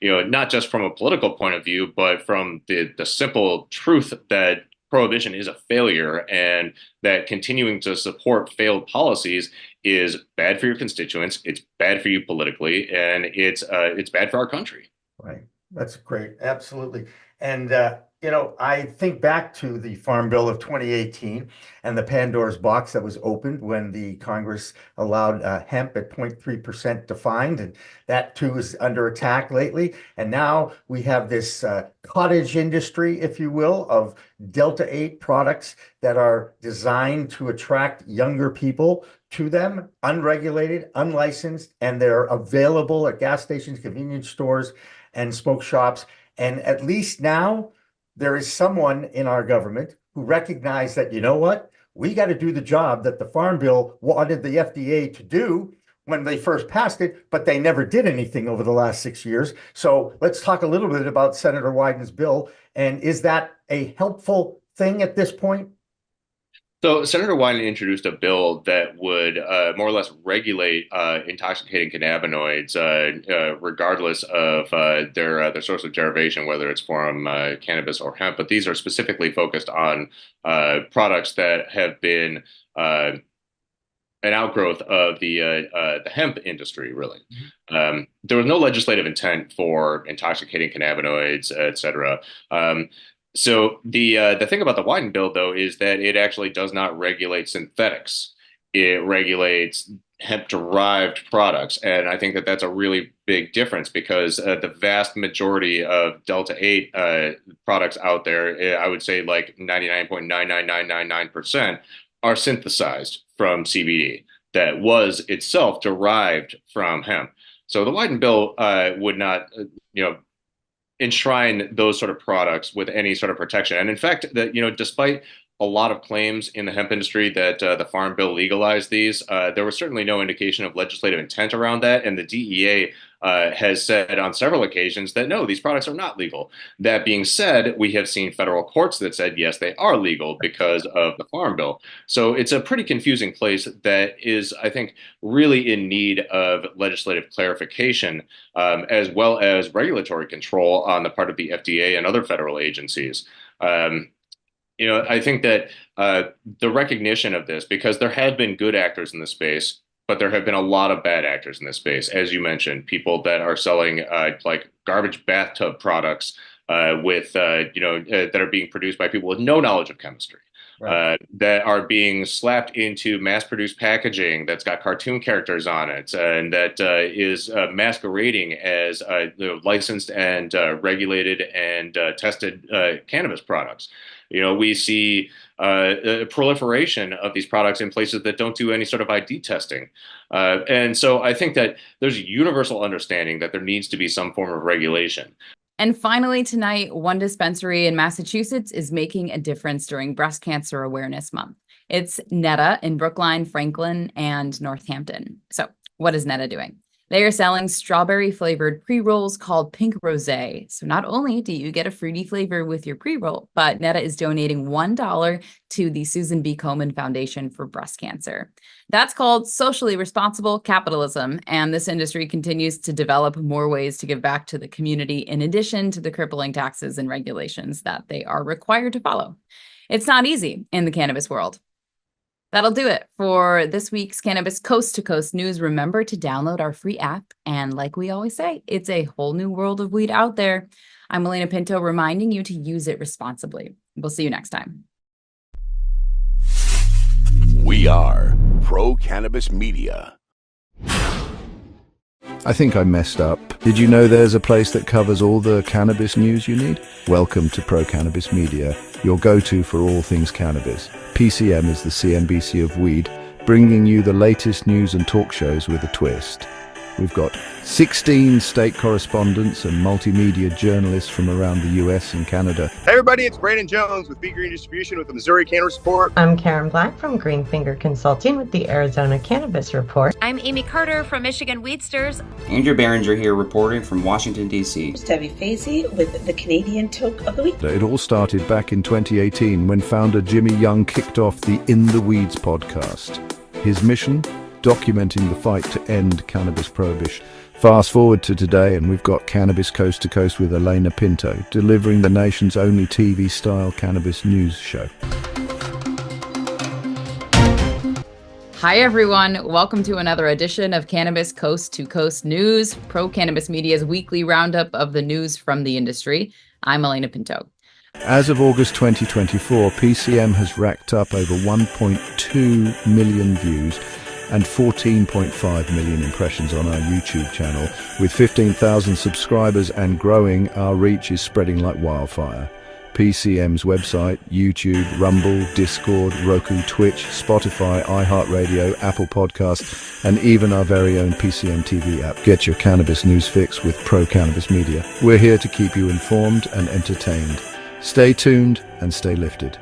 Not just from a political point of view, but from the simple truth that prohibition is a failure and that continuing to support failed policies is bad for your constituents, it's bad for you politically, and it's bad for our country. Right. That's great. Absolutely. And, I think back to the Farm Bill of 2018 and the Pandora's box that was opened when the Congress allowed hemp at 0.3% defined. And that too is under attack lately. And now we have this cottage industry, if you will, of Delta 8 products that are designed to attract younger people to them, unregulated, unlicensed, and they're available at gas stations, convenience stores, and smoke shops. And at least now there is someone in our government who recognized that, you know what, we got to do the job that the Farm Bill wanted the FDA to do when they first passed it, but they never did anything over the last 6 years. So let's talk a little bit about Senator Wyden's bill. And is that a helpful thing at this point? So Senator Wyden introduced a bill that would more or less regulate intoxicating cannabinoids, regardless of their source of derivation, whether it's from cannabis or hemp. But these are specifically focused on products that have been an outgrowth of the hemp industry, really. There was no legislative intent for intoxicating cannabinoids, et cetera. So the thing about the Wyden bill, though, is that it actually does not regulate synthetics. It regulates hemp-derived products, and I think that that's a really big difference because the vast majority of Delta 8 products out there, I would say like 99.99999%, are synthesized from CBD that was itself derived from hemp. So the Wyden bill would not, enshrine those sort of products with any sort of protection. And in fact, that despite a lot of claims in the hemp industry that the Farm Bill legalized these, there was certainly no indication of legislative intent around that. And the DEA has said on several occasions that no, these products are not legal. That being said, we have seen federal courts that said, yes, they are legal because of the Farm Bill. So it's a pretty confusing place that is, I think, really in need of legislative clarification, as well as regulatory control on the part of the FDA and other federal agencies. I think that the recognition of this, because there have been good actors in the space, but there have been a lot of bad actors in this space. As you mentioned, people that are selling like garbage bathtub products that are being produced by people with no knowledge of chemistry. Right. That are being slapped into mass-produced packaging that's got cartoon characters on it, and that is masquerading as licensed and regulated and tested cannabis products. We see a proliferation of these products in places that don't do any sort of ID testing. And so I think that there's a universal understanding that there needs to be some form of regulation. And finally, tonight, one dispensary in Massachusetts is making a difference during Breast Cancer Awareness Month. It's Netta in Brookline, Franklin, and Northampton. So what is Netta doing? They are selling strawberry-flavored pre-rolls called Pink Rosé. So not only do you get a fruity flavor with your pre-roll, but Netta is donating $1 to the Susan B. Komen Foundation for Breast Cancer. That's called socially responsible capitalism, and this industry continues to develop more ways to give back to the community in addition to the crippling taxes and regulations that they are required to follow. It's not easy in the cannabis world. That'll do it for this week's Cannabis Coast to Coast News. Remember to download our free app. And like we always say, it's a whole new world of weed out there. I'm Alaina Pinto, reminding you to use it responsibly. We'll see you next time. We are Pro Cannabis Media. I think I messed up. Did you know there's a place that covers all the cannabis news you need? Welcome to Pro Cannabis Media, your go-to for all things cannabis. PCM is the CNBC of weed, bringing you the latest news and talk shows with a twist. We've got 16 state correspondents and multimedia journalists from around the US and Canada. Hey everybody, it's Brandon Jones with Big Green Distribution with the Missouri Cannabis Report. I'm Karen Black from Green Finger Consulting with the Arizona Cannabis Report. I'm Amie Carter from Michigan Weedsters. Andrew Behringer here reporting from Washington, D.C. Debbie Fazy with the Canadian Toke of the Week. It all started back in 2018 when founder Jimmy Young kicked off the In the Weeds podcast. His mission? Documenting the fight to end cannabis prohibition. Fast forward to today and we've got Cannabis Coast to Coast with Alaina Pinto, delivering the nation's only TV-style cannabis news show. Hi, everyone. Welcome to another edition of Cannabis Coast to Coast News, Pro Cannabis Media's weekly roundup of the news from the industry. I'm Alaina Pinto. As of August 2024, PCM has racked up over 1.2 million views and 14.5 million impressions on our YouTube channel. With 15,000 subscribers and growing, our reach is spreading like wildfire. PCM's website, YouTube, Rumble, Discord, Roku, Twitch, Spotify, iHeartRadio, Apple Podcasts, and even our very own PCM TV app. Get your cannabis news fix with Pro Cannabis Media. We're here to keep you informed and entertained. Stay tuned and stay lifted.